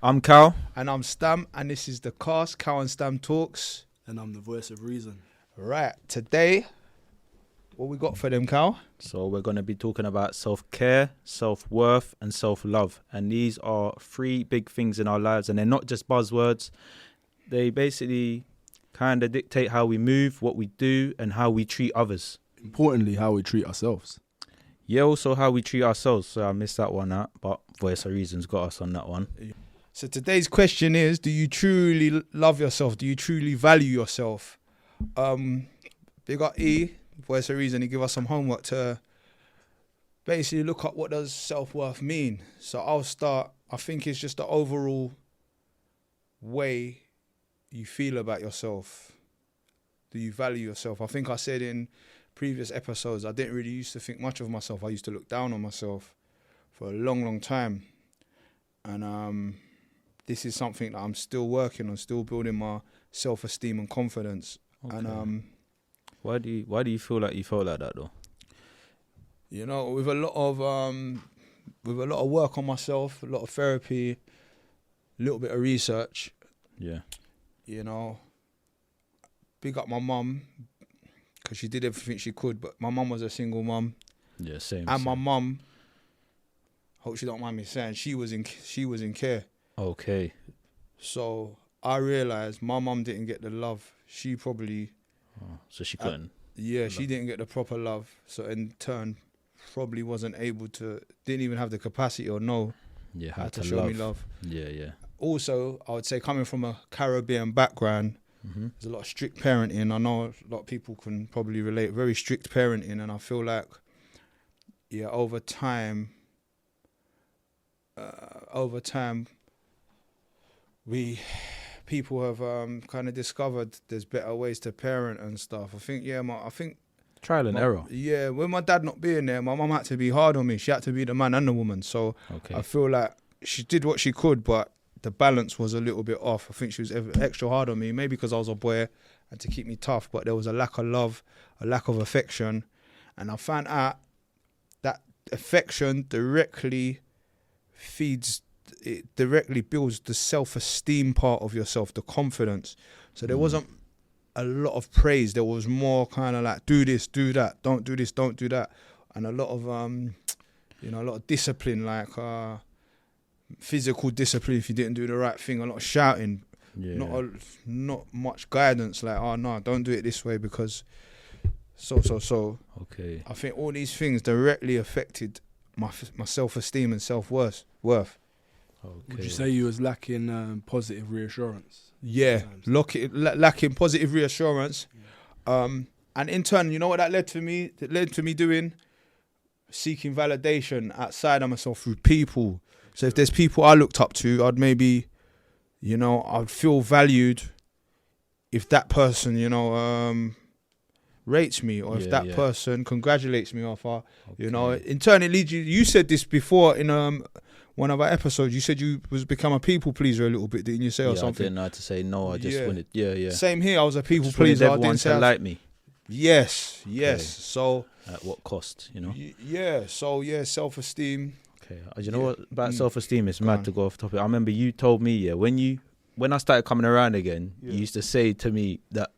I'm Kal. And I'm Stam, and this is the K.A.S.T, Kal and Stam Talks. And I'm the voice of reason. Right, today, what we got for them, Kal? So we're going to be talking about self-care, self-worth and self-love. And these are three big things in our lives, and they're not just buzzwords. They basically kind of dictate how we move, what we do, and how we treat others. Importantly, how we treat ourselves. Yeah, also how we treat ourselves. So I missed that one out, but voice of reason's got us on that one. So today's question is, do you truly love yourself? Do you truly value yourself? Big up E, voice of reason, he give us some homework to basically look up what does self-worth mean. So I'll start. I think it's just the overall way you feel about yourself. Do you value yourself? I think I said in previous episodes, I didn't really used to think much of myself. I used to look down on myself for a long, long time. And this is something that I'm still working on, still building my self-esteem and confidence. Okay. And Why do you feel like you felt like that though? you know, with a lot of work on myself, a lot of therapy, a little bit of research, Yeah. you know, big up my mum, because she did everything she could, but my mum was a single mum. Yeah, same. And my mum, hope she don't mind me saying, she was in care. Okay. So I realised my mum didn't get the love. She probably, So she couldn't. she didn't get the proper love. So in turn, probably wasn't able to, didn't even have the capacity or know Yeah, how to show me love. Yeah. Also, I would say coming from a Caribbean background, there's a lot of strict parenting. I know a lot of people can probably relate, very strict parenting. And I feel like, over time, people have kind of discovered there's better ways to parent and stuff. I think, Trial and error. Yeah, with my dad not being there, my mum had to be hard on me. She had to be the man and the woman. So Okay. I feel like she did what she could, but the balance was a little bit off. I think she was extra hard on me, maybe because I was a boy and to keep me tough, but there was a lack of love, a lack of affection. And I found out that affection directly builds the self-esteem part of yourself, the confidence. So there wasn't a lot of praise. There was more kind of like, do this, do that, don't do this, don't do that. And a lot of, a lot of discipline, like physical discipline if you didn't do the right thing, a lot of shouting, not much guidance, like, oh no, don't do it this way because so. Okay. I think all these things directly affected my self-esteem and self-worth. Okay. Would you say you was lacking positive reassurance? Yeah, lacking positive reassurance. And in turn, you know what that led to me? It led to me doing? Seeking validation outside of myself through people. So if there's people I looked up to, I'd maybe, I'd feel valued if that person, rates me, or if that person congratulates me, or if in turn it leads you said this before in one of our episodes, you said you was become a people pleaser a little bit, didn't you say, or something? I didn't know how to say no, I just wanted, Same here, I was a people just wanted pleaser. everyone to like me. Yes. Okay. So At what cost, self-esteem. Okay, you know what about self-esteem? It's mad to go off topic. I remember you told me, when I started coming around again, you used to say to me that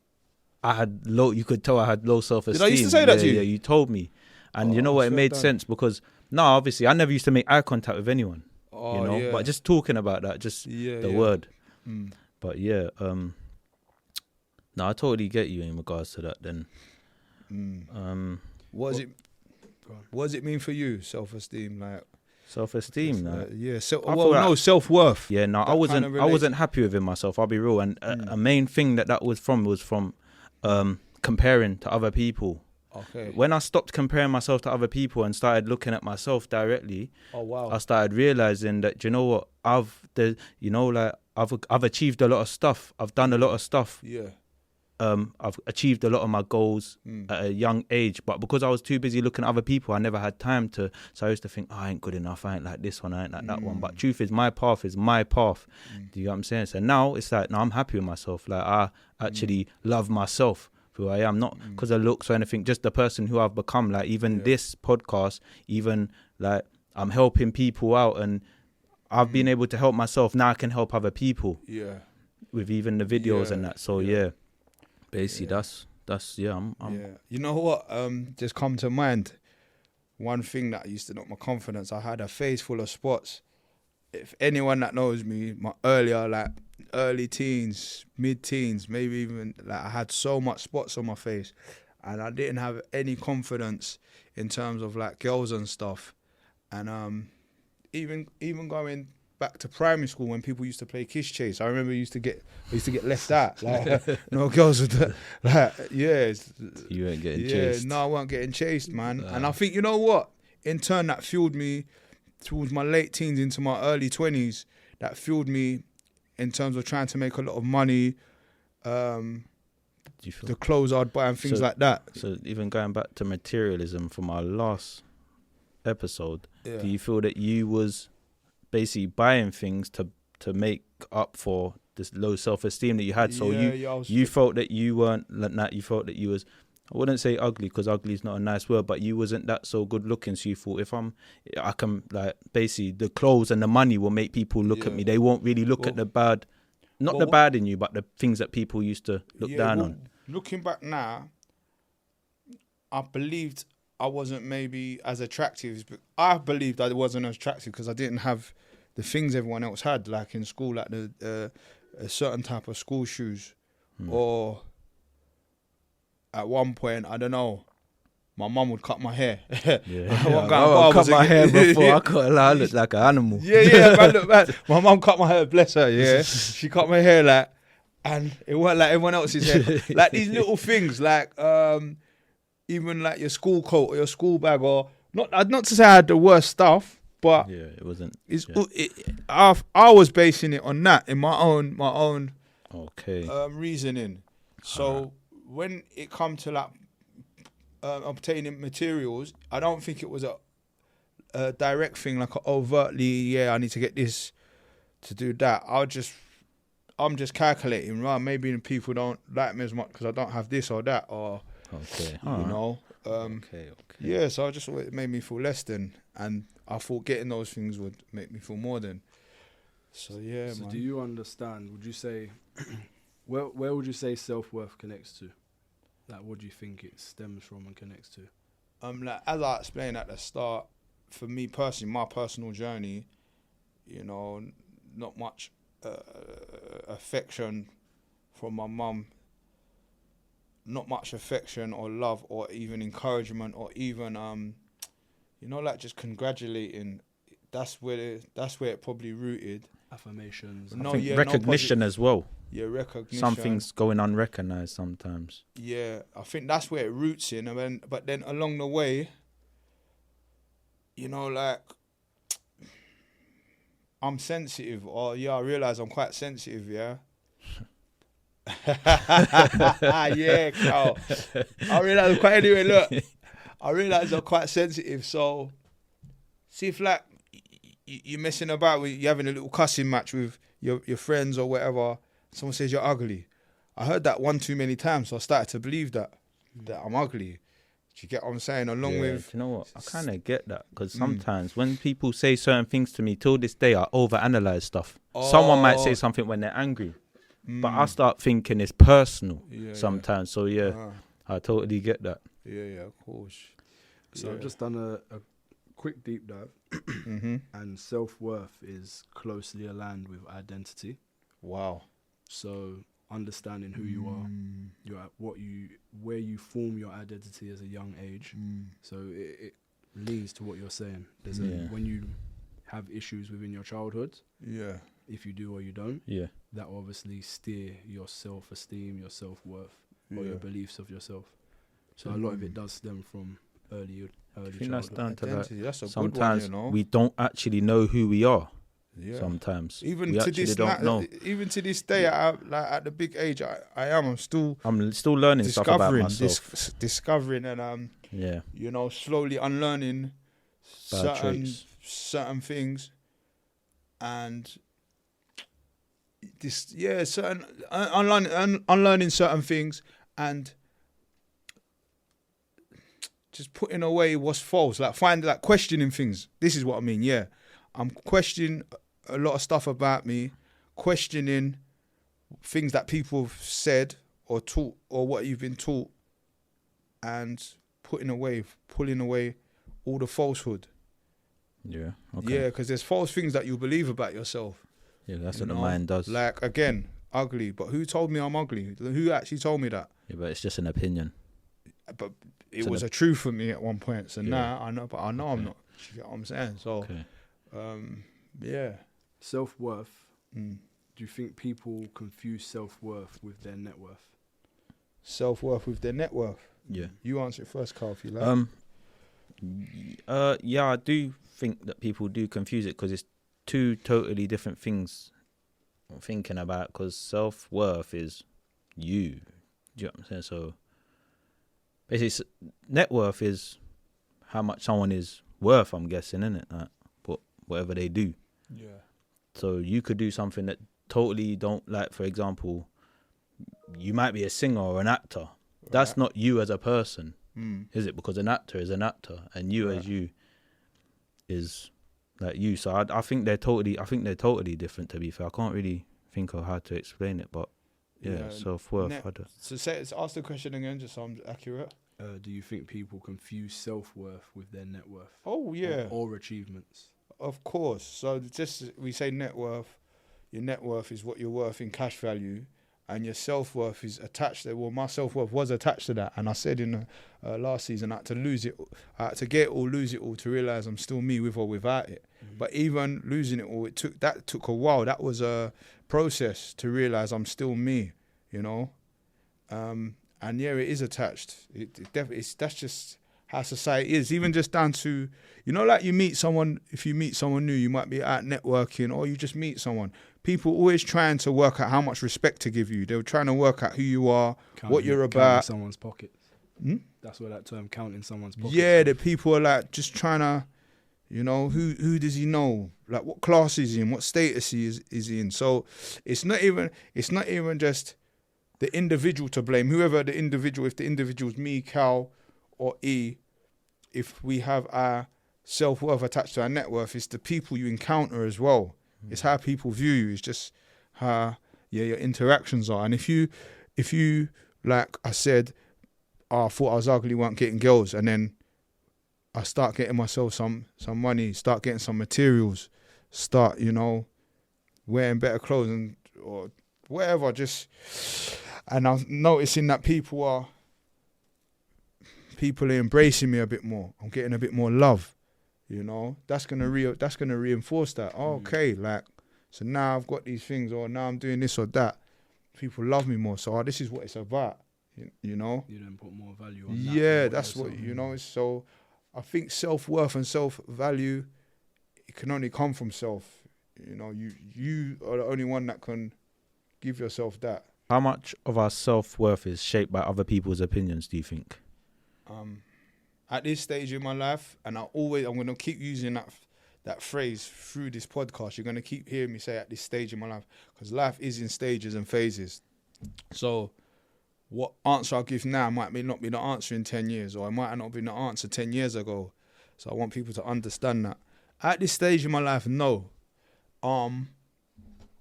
I had low. You could tell I had low self-esteem. Did I used to say that to you? Yeah, you told me, and you know what? It made sense because obviously, I never used to make eye contact with anyone. But just talking about that, the word. But I totally get you in regards to that. Then, What does it mean for you? Self-esteem, like self-esteem, self-worth. Yeah, no, I wasn't happy within myself. I'll be real, and a main thing that was from comparing to other people. Okay. When I stopped comparing myself to other people and started looking at myself directly, I started realizing that I've achieved a lot of stuff. I've done a lot of stuff. Yeah. I've achieved a lot of my goals at a young age, but because I was too busy looking at other people, I never had time to. So I used to think, I ain't good enough. I ain't like this one. I ain't like that one. But truth is, my path is my path. Do you know what I'm saying? So now it's like, I'm happy with myself. Like I actually love myself for who I am, not because of looks or anything. Just the person who I've become. Like even this podcast, even like I'm helping people out and I've been able to help myself. Now I can help other people. Yeah. With even the videos and that. So basically that's I'm yeah. You know what? Just come to mind. One thing that used to knock my confidence. I had a face full of spots. If anyone that knows me, my early teens, mid-teens, maybe even I had so much spots on my face, and I didn't have any confidence in terms of girls and stuff. And even going back to primary school when people used to play kiss chase, I remember I used to get left out. No girls would you weren't getting chased. No, I weren't getting chased, man. And I think, you know what? In turn, that fueled me towards my late teens into my early 20s. That fueled me in terms of trying to make a lot of money, the clothes I'd buy and things like that. So even going back to materialism from our last episode, do you feel that you was basically buying things to make up for this low self-esteem that you had? So you felt that you weren't like that. You felt that you was, I wouldn't say ugly because ugly is not a nice word, but you wasn't that so good looking. So you thought I can basically the clothes and the money will make people look at me. They won't really look at the bad, not the bad in you, but the things that people used to look down on. Looking back now, I believed I wasn't maybe as attractive. But I believed I wasn't as attractive because I didn't have the things everyone else had, like in school, like a certain type of school shoes, or at one point, I don't know, my mum would cut my hair. I cut my hair before. I cut I looked like an animal. Man. My mum cut my hair, bless her. Yeah, she cut my hair and it weren't like everyone else's hair. Like these little things, even like your school coat or your school bag, or not to say I had the worst stuff. But it wasn't. I was basing it on that in my own reasoning. So when it come to obtaining materials, I don't think it was a direct thing, like overtly. I need to get this to do that. I'm just calculating. Right? Maybe people don't like me as much because I don't have this or that, or you know. Yeah. So I just thought it made me feel less than, and I thought getting those things would make me feel more than. So man. Do you understand? Would you say, where would you say self-worth connects to? Like, what do you think it stems from and connects to? As I explained at the start, for me personally, my personal journey, not much affection from my mum. Not much affection or love or even encouragement or even just congratulating. That's where it probably rooted. Affirmations. I think recognition as well. Yeah, recognition. Something's going unrecognized sometimes. Yeah, I think that's where it roots in. But then along the way, I'm sensitive. Or I realise I'm quite sensitive. Yeah. Yeah, Kal. I realise I'm quite sensitive. So, see if you're messing about with, you're having a little cussing match with your friends or whatever. Someone says you're ugly. I heard that one too many times, so I started to believe that I'm ugly. Do you get what I'm saying? Along with, do you know what? I kind of get that because sometimes when people say certain things to me, till this day, I overanalyze stuff. Someone might say something when they're angry. But I start thinking it's personal sometimes. So I totally get that. Yeah, of course. So I've just done a quick deep dive, and self-worth is closely aligned with identity. Wow. So understanding who you are, where you form your identity as a young age. So it leads to what you're saying. There's when you have issues within your childhood. Yeah. If you do or you don't, that will obviously steer your self-esteem, your self-worth, or your beliefs of yourself. So a lot of it does stem from early I think that's down to identity. That's a sometimes good one, we don't actually know who we are. Yeah. Sometimes even we to this even to this day, at the big age I am, I'm still learning stuff about myself, discovering and slowly unlearning certain things, and unlearning certain things and just putting away what's false, questioning things. This is what I mean. I'm questioning a lot of stuff about me, questioning things that people have said or taught or what you've been taught, and pulling away all the falsehood. Yeah. Okay. Yeah, because there's false things that you believe about yourself. Yeah, that's what the mind does. Like, again, ugly. But who told me I'm ugly? Who actually told me that? Yeah, but it's just an opinion. But it was a truth for me at one point. So now I know, but I know Okay. I'm not. You get what I'm saying? So, yeah. Self-worth. Mm. Do you think people confuse self-worth with their net worth? Self-worth with their net worth. Yeah. You answer it first, Carl, if you like. Yeah, I do think that people do confuse it because it's two totally different things I'm thinking about, because self-worth is you. Do you know what I'm saying? So basically, net worth is how much someone is worth, I'm guessing, innit? Like, whatever they do. Yeah. So you could do something that totally don't, like, for example, you might be a singer or an actor. Right. That's not you as a person, is it? Because an actor is an actor, and you as you is like you. So I think they're totally different, to be fair. I can't really think of how to explain it, but yeah, self-worth. So ask the question again, just so I'm accurate. Do you think people confuse self-worth with their net worth? Oh, yeah. Or achievements? Of course. So just, we say net worth. Your net worth is what you're worth in cash value, and your self-worth is attached to, well, my self-worth was attached to that. And I said in the last season, I had to lose it. I had to get it all, lose it all, to realise I'm still me with or without it. Mm-hmm. But even losing it all, that took a while. That was a process to realise I'm still me, you know. And yeah, it is attached. It definitely, that's just how society is. Even just down to, you know, like you meet someone, if you meet someone new, you might be out networking, or you just meet someone. People always trying to work out how much respect to give you. They're trying to work out who you are, what you're about. Counting someone's pockets. That's where that term, counting someone's pockets. Yeah, the people are like just trying to, you know, who does he know? Like, what class is he in? What status is he in? So it's not even just the individual to blame. Whoever the individual, if the individual's me, Cal, or E, if we have our self-worth attached to our net worth, it's the people you encounter as well. It's how people view you. It's just how your interactions are. And if you like I said, I thought I was ugly, weren't getting girls, and then I start getting myself some money, start getting some materials, start, you know, wearing better clothes or whatever, and I'm noticing that people are embracing me a bit more. I'm getting a bit more love. You know, that's gonna reinforce that. Oh, okay, like, so now I've got these things, or now I'm doing this or that. People love me more. So this is what it's about. You know. You then put more value on that. Yeah, that's what, you know. So I think self-worth and self-value, it can only come from self. You know, you are the only one that can give yourself that. How much of our self-worth is shaped by other people's opinions, do you think? At this stage in my life, and I'm going to keep using that phrase through this podcast. You're going to keep hearing me say at this stage in my life, because life is in stages and phases. So what answer I give now might not be the answer in 10 years, or it might not be the answer 10 years ago. So I want people to understand that. At this stage in my life, no. But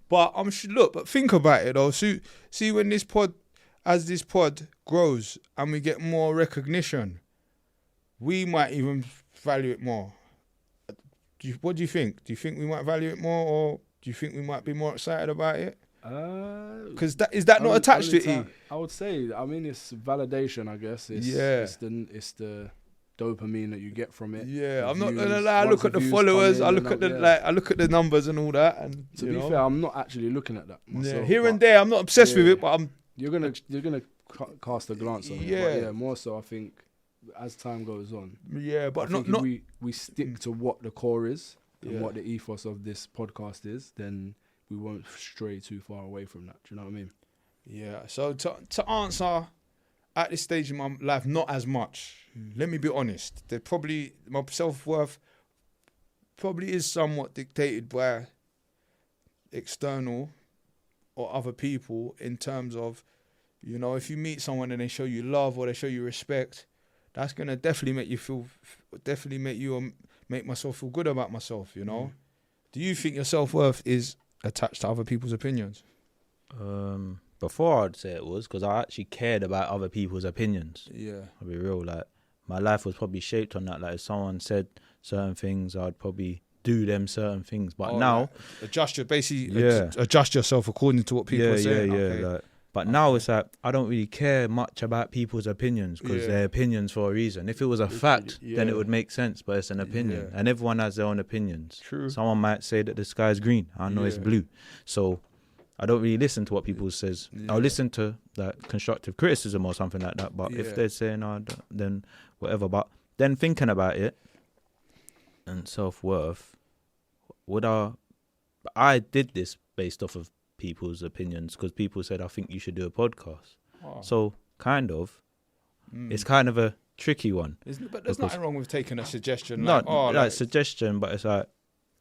but think about it though. See when this pod grows and we get more recognition, we might even value it more. What do you think? Do you think we might value it more, or do you think we might be more excited about it? Because is that not attached to it? I would say, I mean, it's validation, I guess. It's the dopamine that you get from it. Yeah, I'm not gonna lie. I look at the followers. I look at I look at the numbers and all that. And to be fair, I'm not actually looking at that myself. Yeah, here and there, I'm not obsessed with it, but you're gonna cast a glance on it. But yeah, more so, I think as time goes on. Yeah, but we stick to what the core is and what the ethos of this podcast is, then we won't stray too far away from that. Do you know what I mean? Yeah. So to answer, at this stage in my life, not as much. Let me be honest. My self-worth probably is somewhat dictated by external or other people, in terms of, you know, if you meet someone and they show you love or they show you respect, that's gonna definitely make myself feel good about myself, you know. Do you think your self-worth is attached to other people's opinions? Before I'd say it was, because I actually cared about other people's opinions. Yeah. I'll be real, like my life was probably shaped on that. Like if someone said certain things, I'd probably do them certain things. But now, like adjust yourself according to what people are saying. Okay. Like, but now it's like I don't really care much about people's opinions because they're opinions for a reason. If it was a fact, then it would make sense. But it's an opinion, and everyone has their own opinions. True. Someone might say that the sky is green. I know it's blue. So I don't really listen to what people says. I'll listen to like constructive criticism or something like that. But if they're saying, then whatever. But then thinking about it and self-worth, I did this based off of people's opinions because people said, I think you should do a podcast. So kind of, it's kind of a tricky one. But there's nothing wrong with taking a suggestion. Suggestion, but it's like,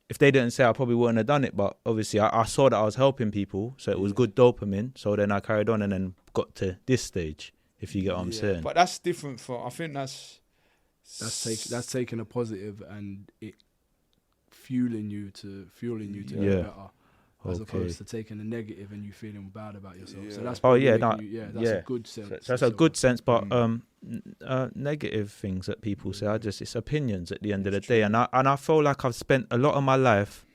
if they didn't say, I probably wouldn't have done it. But obviously, I saw that I was helping people, so it was good dopamine. So then I carried on and then got to this stage, if you get what I'm saying. But that's different I think that's taking a positive and it fueling you to get better. As opposed to taking a negative and you feeling bad about yourself. So that's a good sense. So that's a good sense, but negative things that people say, it's opinions at the end of the day, and I feel like I've spent a lot of my life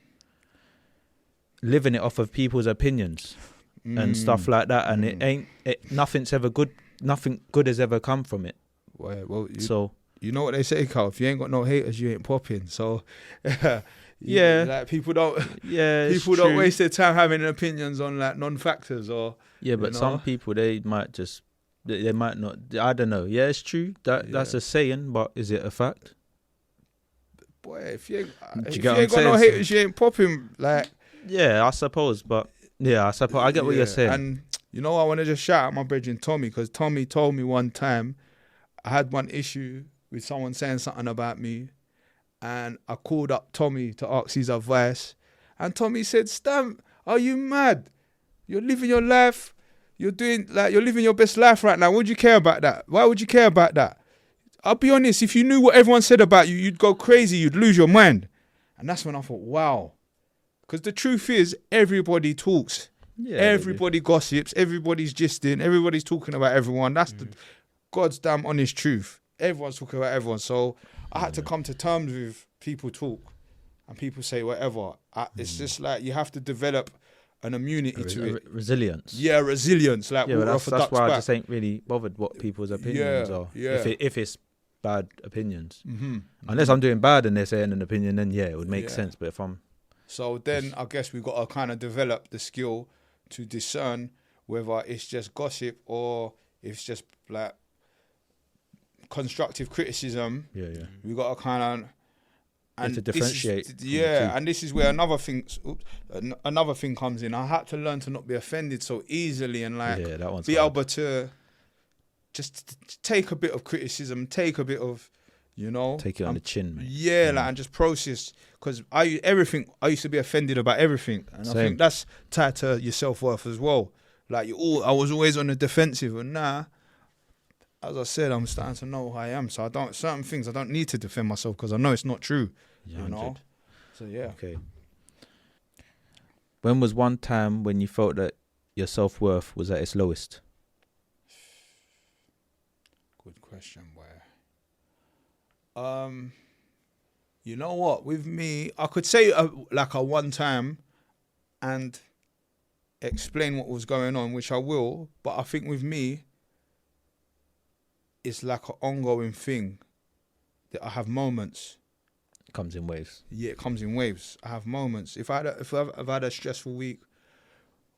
living it off of people's opinions and stuff like that, and nothing's ever good. Nothing good has ever come from it. You know what they say, Kal? If you ain't got no haters, you ain't popping. So. Like people don't waste their time having opinions on like non-factors or but some people they might not, I don't know. It's true that's a saying, but is it a fact? Boy, if you ain't got no haters, you ain't popping. Like I suppose, but I get what you're saying. And I want to just shout out my brethren Tommy, because Tommy told me one time I had one issue with someone saying something about me. And I called up Tommy to ask his advice. And Tommy said, Stam, are you mad? You're living your life. You're living your best life right now. What would you care about that? Why would you care about that? I'll be honest, if you knew what everyone said about you, you'd go crazy. You'd lose your mind. And that's when I thought, wow. Because the truth is, everybody talks. Everybody gossips. Everybody's gisting. Everybody's talking about everyone. That's the God's damn honest truth. Everyone's talking about everyone. So I had to come to terms with people talk and people say whatever. It's just like you have to develop an immunity to it. Resilience. Yeah, resilience. Like that's why I just ain't really bothered what people's opinions are. Yeah. If it's bad opinions. Unless I'm doing bad and they're saying an opinion, then it would make sense. But if I'm... So then I guess we've got to kind of develop the skill to discern whether it's just gossip or if it's just like constructive criticism. We got to kind of and to differentiate. And this is where another thing comes in. I had to learn to not be offended so easily and be hard. Able to just take a bit of criticism, take a bit of, take it on the chin, mate. And just process. Because I used to be offended about everything, and I think that's tied to your self-worth as well. Like I was always on the defensive, and now, as I said, I'm starting to know who I am. So certain things I don't need to defend myself because I know it's not true. So Okay. When was one time when you felt that your self-worth was at its lowest? Good question, boy. You know what? With me, I could say a one time and explain what was going on, which I will. But I think with me, it's like an ongoing thing that I have moments. It comes in waves. Yeah, it comes in waves. I have moments. If I've had a stressful week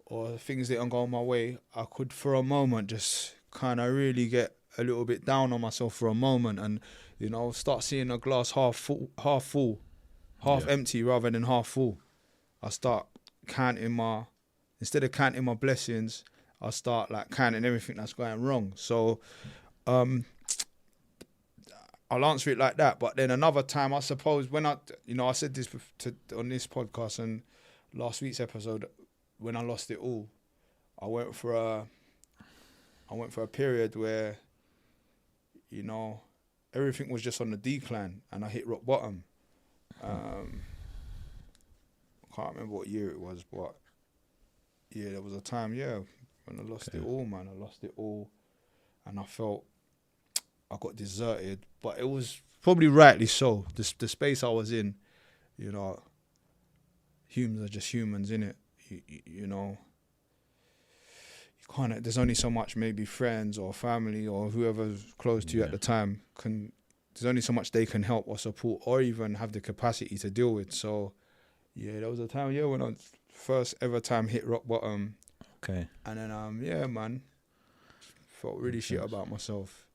or things that don't go my way, I could for a moment just kind of really get a little bit down on myself for a moment and, start seeing a glass half full, half empty rather than half full. I start instead of counting my blessings, I start counting everything that's going wrong. So, I'll answer it like that. But then another time, I suppose, when I said this on this podcast and last week's episode, when I lost it all, I went for a period where, everything was just on the decline and I hit rock bottom. can't remember what year it was, but yeah, there was a time, when I lost it all, man. I lost it all, and I felt I got deserted, but it was probably rightly so. The space I was in, you know, humans are just humans, innit? You know, you can't. There's only so much maybe friends or family or whoever's close to you at the time there's only so much they can help or support or even have the capacity to deal with. So, yeah, there was a time, when I first ever time hit rock bottom. Okay. And then, man, felt really shit about myself.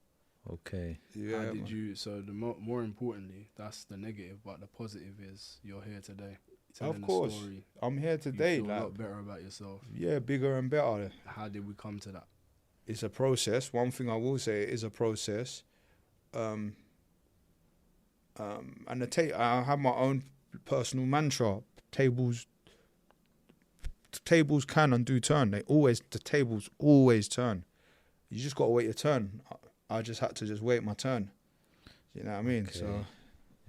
Okay. Yeah. How did you? So more importantly, that's the negative, but the positive is you're here today. Of course, a story. I'm here today. You feel like, a lot better about yourself. Yeah, bigger and better. How did we come to that? It's a process. One thing I will say, it is a process. And I have my own personal mantra. Tables can and do turn. The tables always turn. You just gotta wait your turn. I just had to wait my turn. You know what I mean? Okay. So,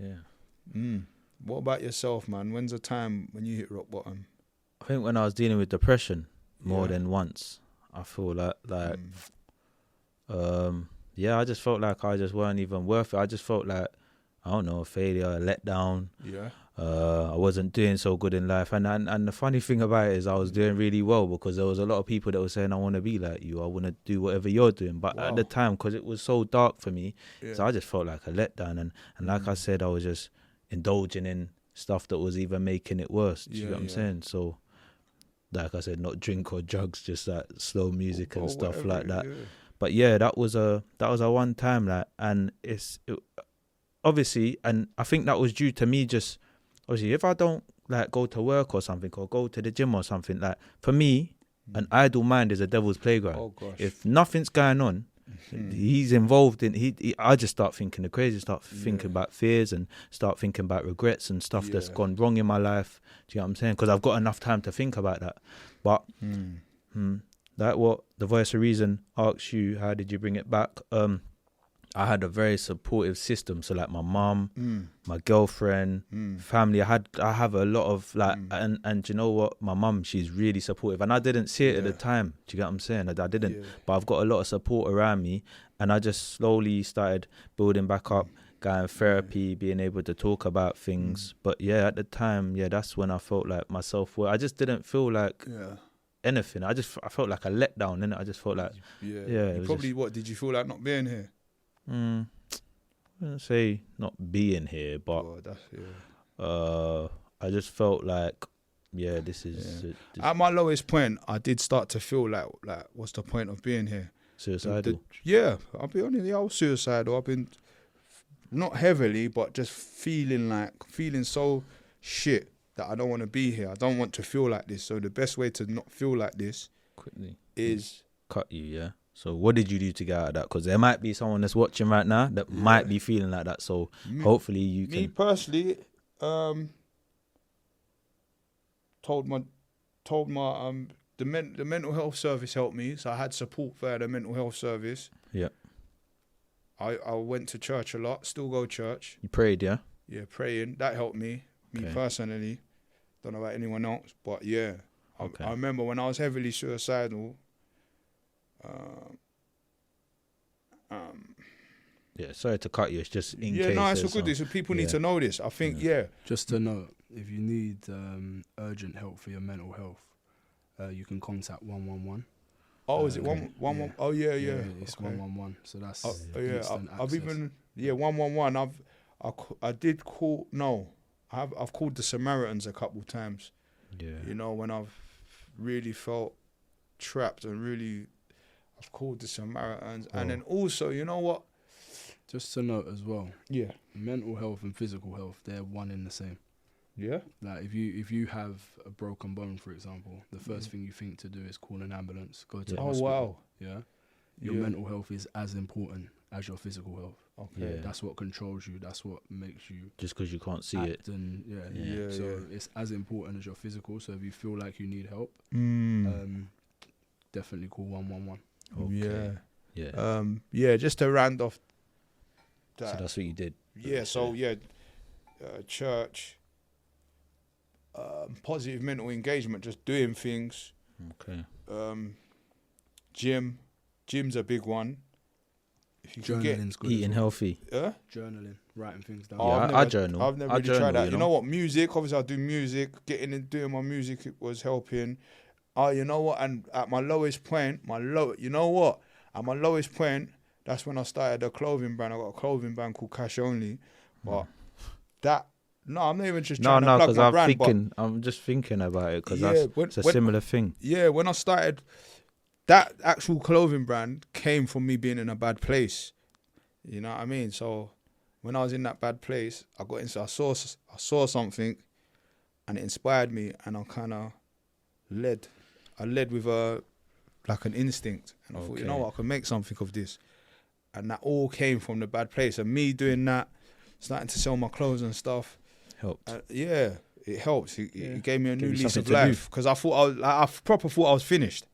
yeah. What about yourself, man? When's the time when you hit rock bottom? I think when I was dealing with depression more than once, I feel like I just felt like I just weren't even worth it. I just felt like, I don't know, a failure, a letdown. Yeah. I wasn't doing so good in life, and the funny thing about it is I was doing really well because there was a lot of people that were saying, I want to be like you, I want to do whatever you're doing, but at the time, because it was so dark for me, so I just felt like a letdown, and like I said, I was just indulging in stuff that was even making it worse. Do you know what I'm saying? So like I said, not drink or drugs, just like slow music and stuff like that. But yeah, that was a one time, like, and obviously, and I think that was due to me just, obviously, if I don't like go to work or something or go to the gym or something, like, for me, an idle mind is a devil's playground. Oh gosh. If nothing's going on, he's involved in, I just start thinking the crazy, start thinking about fears and start thinking about regrets and stuff that's gone wrong in my life. Do you know what I'm saying? Because I've got enough time to think about that. But like what the Voice of Reason asks you, how did you bring it back? I had a very supportive system. So like my mum, my girlfriend, family. I have a lot of like, and you know what? My mum, she's really supportive, and I didn't see it at the time. Do you get what I'm saying? I didn't, but I've got a lot of support around me, and I just slowly started building back up, going therapy, being able to talk about things. But yeah, at the time, that's when I felt like my self-worth. I just didn't feel like anything. I felt like a letdown, innit? I just felt like You probably what did you feel like not being here? I wouldn't say not being here, but I just felt like this is at my lowest point. I did start to feel like what's the point of being here? Suicidal. I'll be honest, I was suicidal. I've been not heavily, but just feeling so shit that I don't want to be here. I don't want to feel like this. So the best way to not feel like this quickly is cut you. Yeah. So what did you do to get out of that? Because there might be someone that's watching right now that might be feeling like that. So hopefully you can. Me personally, told my the mental health service helped me. So I had support via the mental health service. Yeah. I went to church a lot. Still go to church. You prayed, yeah. Yeah, praying, that helped me. Me personally, don't know about anyone else, but I remember when I was heavily suicidal. Sorry to cut you. It's just in case. Yeah, no, it's all good. So people need to know this. I think, Just to note, if you need urgent help for your mental health, you can contact 111. Oh, is it 111? Oh, yeah. It's 111. So that's I've even 111. I did call. No, I've called the Samaritans a couple times. Yeah. You know, when I've really felt trapped and really. I've called the Samaritans. And then also, you know what? Just to note as well. Yeah. Mental health and physical health, they're one in the same. Yeah. Like if you have a broken bone, for example, the first thing you think to do is call an ambulance, go to the hospital. Oh, wow. Yeah. Your mental health is as important as your physical health. Okay. That's what controls you. That's what makes you. Just because you can't see it. And so it's as important as your physical. So if you feel like you need help, definitely call 111. Okay. Just to round off that. So that's what you did. Yeah, church. Positive mental engagement, just doing things. Okay. Gym's a big one. If you can get Journaling's good. Eating as well. healthy. Journaling, writing things down. Oh, Yeah, I journal. I've never I really journal, tried that. you You know? know what? Music, obviously I do music. Getting and doing my music was helping. Oh, you know what? And at my lowest point, you know what? At my lowest point, that's when I started a clothing brand. I got a clothing brand called Cash Only. But no, I'm not even just trying to plug because my brand. I'm just thinking about it because Yeah, it's a similar thing. Yeah, when I started, that actual clothing brand came from me being in a bad place. You know what I mean? So when I was in that bad place, I saw something, and it inspired me, and I kind of led. I led with an instinct, and I thought, you know what, I can make something of this, and that all came from the bad place. And me doing that, starting to sell my clothes and stuff, Helped. It helps. It gave me a new you lease of something to do. life, because I proper thought I was finished.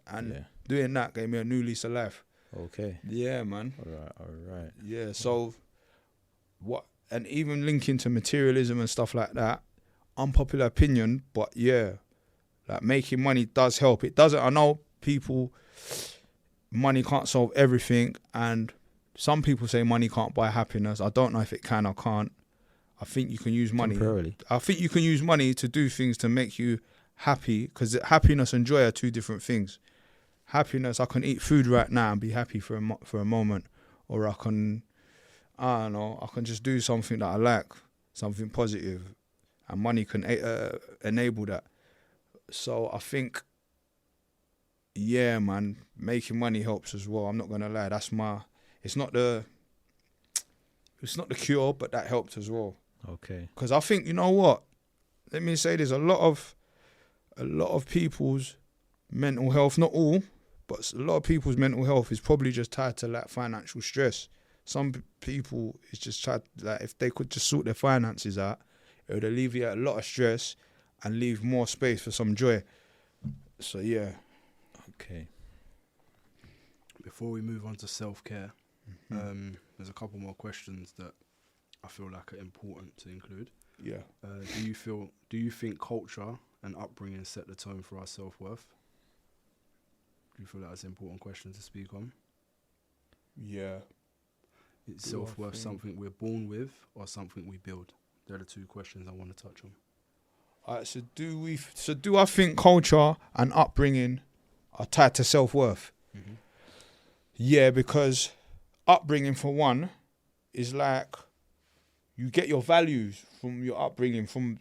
And doing that gave me a new lease of life. Okay. Yeah, man. All right. Yeah. So, and even linking to materialism and stuff like that, unpopular opinion, but yeah, like making money does help. It doesn't. I know money can't solve everything, and some people say money can't buy happiness. I don't know if it can or can't. I think you can use money. Temporarily. I think you can use money to do things to make you happy, because happiness and joy are two different things. Happiness, I can eat food right now and be happy for a moment, or I don't know, I can just do something that I like, something positive, and money can enable that. So I think, yeah, man, making money helps as well. I'm not gonna lie, it's not the cure, but that helped as well. Okay. Because I think, you know what? Let me say, there's a lot of people's mental health, not all, but a lot of people's mental health is probably just tied to like financial stress. Some people, it's just tied, like, if they could just sort their finances out, it would alleviate a lot of stress and leave more space for some joy. So yeah. Okay. Before we move on to self-care, there's a couple more questions that I feel like are important to include. Yeah. Do you think culture and upbringing set the tone for our self-worth? Do you feel like that's an important question to speak on? Yeah. Is self-worth something we're born with or something we build? They're the two questions I want to touch on. Alright, so do I think culture and upbringing are tied to self-worth? Mm-hmm. Yeah, because upbringing, for one, is like you get your values from your upbringing, from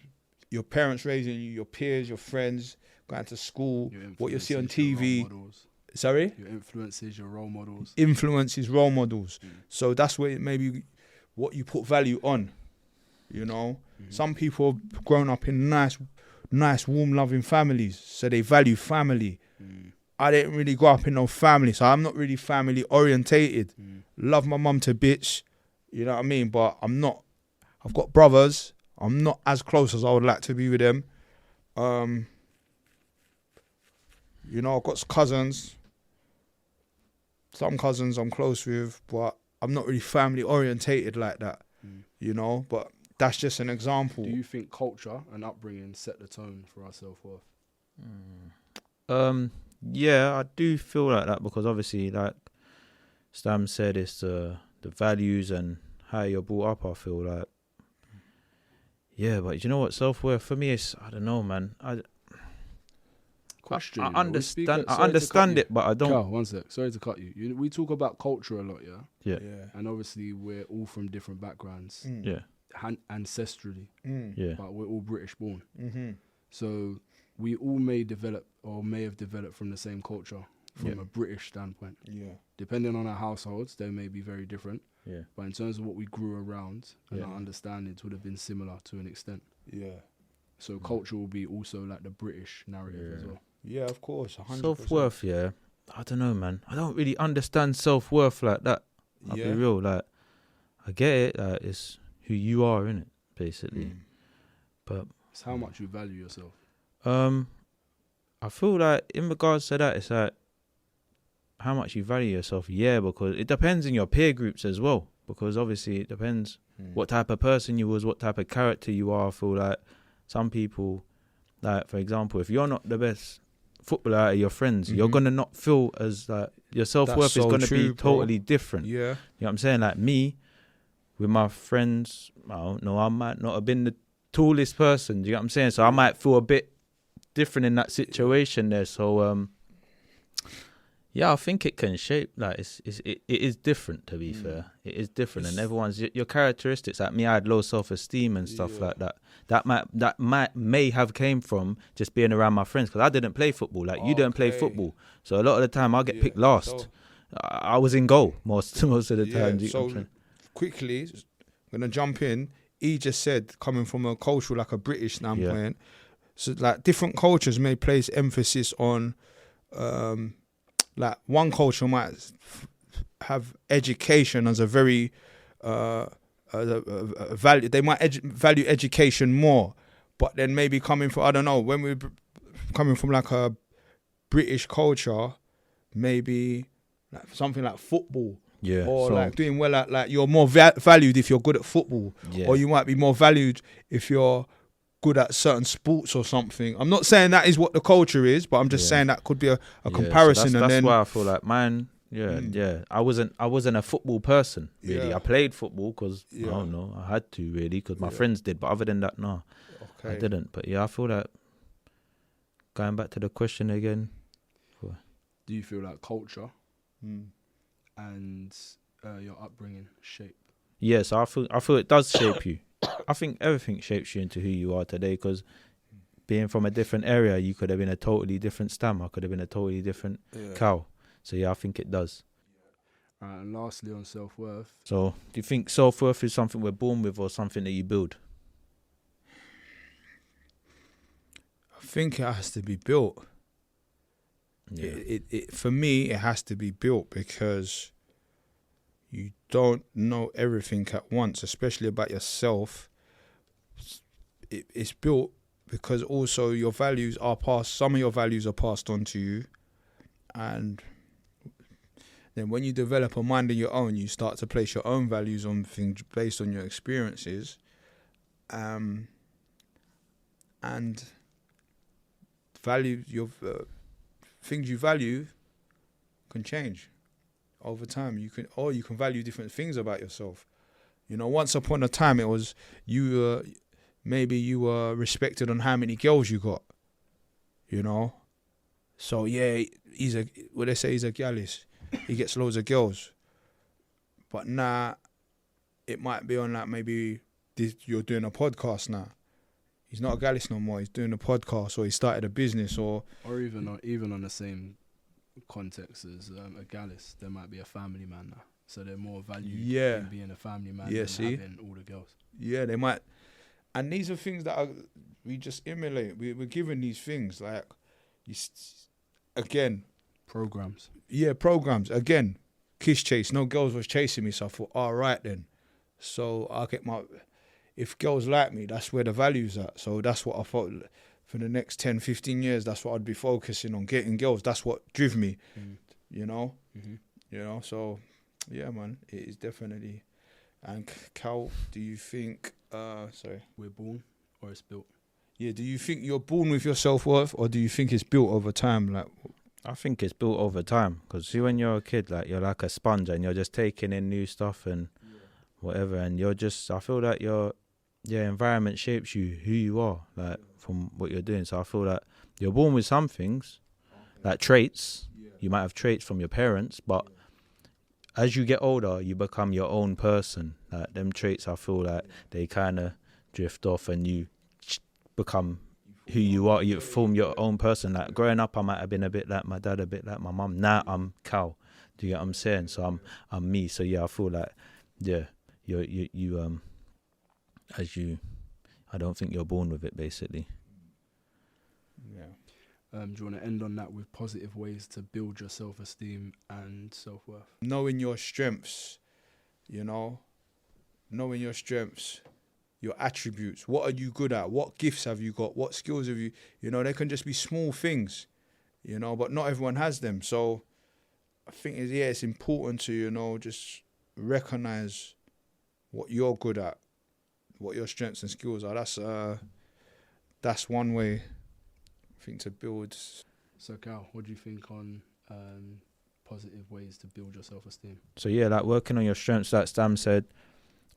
your parents raising you, your peers, your friends, going to school, what you see on TV. Sorry? Your influences, your role models. Influences, role models. So that's where maybe what you put value on, you know. Mm-hmm. Some people have grown up in nice, warm, loving families, so they value family. I didn't really grow up in no family, so I'm not really family orientated. Love my mum to bitch, you know what I mean? But I've got brothers. I'm not as close as I would like to be with them. You know, I've got cousins. Some cousins I'm close with, but I'm not really family orientated like that, you know? But that's just an example. Do you think culture and upbringing set the tone for our self-worth? Yeah, I do feel like that, because obviously, like Stam said, it's the values and how you're brought up, I feel like. Yeah, but you know what? Self-worth, for me, is, I don't know, man. I understand it, but I don't. Kal, one sec. Sorry to cut you. We talk about culture a lot, yeah? Yeah. And obviously, we're all from different backgrounds. Yeah. Ancestrally. Yeah. But we're all British born. Mm-hmm. So we all may have developed from the same culture from a British standpoint. Yeah. Depending on our households, they may be very different. Yeah. But in terms of what we grew around and our understandings would have been similar to an extent. Yeah. So culture will be also like the British narrative as well. Yeah, of course. 100%. Self-worth, yeah. I don't know, man. I don't really understand self-worth like that. I'll be real. Like, I get it. Like, it's who you are, innit, basically. But it's how much you value yourself. I feel like in regards to that, it's like how much you value yourself. Yeah, because it depends in your peer groups as well. Because obviously it depends what type of person you was, what type of character you are. I feel like some people, like for example, if you're not the best footballer out of your friends, you're gonna not feel as like your self-worth is so gonna true, be totally different. Yeah. You know what I'm saying? Like me, with my friends, I don't know, I might not have been the tallest person. Do you know what I'm saying? So I might feel a bit different in that situation there. So yeah, I think it can shape. Like it is different. To be fair, it is different, and everyone's your characteristics. Like me, I had low self-esteem and stuff like that. That may have came from just being around my friends, because I didn't play football. Like you didn't play football, so a lot of the time I get picked last. So, I was in goal most of the time. So quickly, I'm gonna jump in. He just said, coming from a cultural, like a British standpoint, so like different cultures may place emphasis on, like one culture might have education as a very value. They might value education more, but then maybe coming from, I don't know, when we're coming from like a British culture, maybe like something like football. Or so, like doing well at, like you're more valued if you're good at football, or you might be more valued if you're good at certain sports or something. I'm not saying that is what the culture is, but I'm just saying that could be a comparison. So and that's then why I feel like mine. I wasn't a football person really. I played football because I don't know, I had to really because my friends did, but other than that, no, I didn't. But I feel that going back to the question again. Do you feel like culture and your upbringing shape? Yes, I feel it does shape you. I think everything shapes you into who you are today, because being from a different area, you could have been a totally different Stam. I could have been a totally different Kal. So I think it does. And lastly, on self-worth. So do you think self-worth is something we're born with or something that you build? I think it has to be built. It for me, it has to be built, because you don't know everything at once, especially about yourself. It's built because also your values are passed. Some of your values are passed on to you, and then when you develop a mind of your own, you start to place your own values on things based on your experiences, and value your things you value can change over time. You can value different things about yourself. You know, once upon a time, it was maybe you were respected on how many girls you got. You know, so they say he's a gallus. He gets loads of girls. But now, it might be on like maybe you're doing a podcast now. He's not a gallus no more. He's doing a podcast, or he started a business, or even on the same context as a gallus, there might be a family man now. So they're more valued in being a family man than having all the girls. Yeah, they might. And these are things that we just emulate. We're given these things like, again, programs. Yeah, programs. Again, kiss chase. No girls was chasing me, so I thought, all right then. So I get if girls like me, that's where the value's at. So that's what I thought for the next 10, 15 years, that's what I'd be focusing on, getting girls. That's what drove me, you know? Mm-hmm. You know, so, yeah, man, it is definitely. And Kal, do you think, we're born or it's built? Yeah, do you think you're born with your self-worth, or do you think it's built over time? Like, I think it's built over time, because see, when you're a kid, like you're like a sponge and you're just taking in new stuff and whatever, and I feel that your environment shapes you, who you are, like from what you're doing. So I feel that you're born with some things, like traits. You might have traits from your parents, but as you get older, you become your own person. Like them traits, I feel like they kind of drift off, and you become who you are. You form your own person. Like growing up, I might have been a bit like my dad, a bit like my mum. Now I'm Kal. Do you get what I'm saying? So I'm me. So I feel like I don't think you're born with it, basically. Yeah. Do you want to end on that with positive ways to build your self-esteem and self-worth? Knowing your strengths, knowing your strengths, your attributes. What are you good at? What gifts have you got? What skills have you? They can just be small things, but not everyone has them. So I think it's important to, just recognize what you're good at, what your strengths and skills are. that's one way, I think, to build. So, Cal, what do you think on positive ways to build your self-esteem? So yeah, like working on your strengths, like Stam said.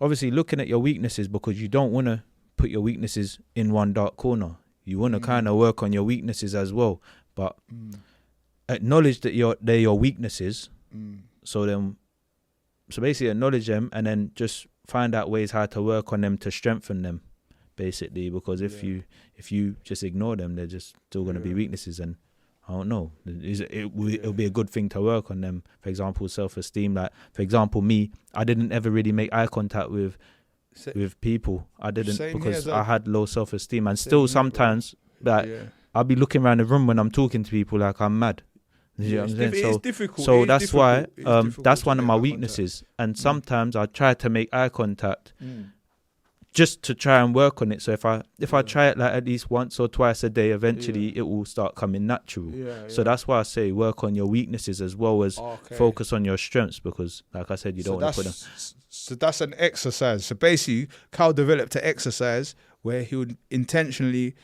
Obviously, looking at your weaknesses, because you don't want to put your weaknesses in one dark corner. You want to kind of work on your weaknesses as well, but acknowledge that they're your weaknesses. So basically acknowledge them, and then just find out ways how to work on them to strengthen them, basically. Because if you just ignore them, they're just still going to be weaknesses. And I don't know, it'll be a good thing to work on them. For example, self-esteem. Like, for example, me, I didn't ever really make eye contact with people. I didn't, because I had low self-esteem, and still sometimes I'll be looking around the room when I'm talking to people like I'm mad. You know what I'm saying? It's difficult. So that's why that's one of my weaknesses. And sometimes I try to make eye contact just to try and work on it. So if I try it like at least once or twice a day, eventually it will start coming natural. So that's why I say work on your weaknesses as well as focus on your strengths, because like I said, you don't want to put them. So that's an exercise. So basically, Kal developed an exercise where he would intentionally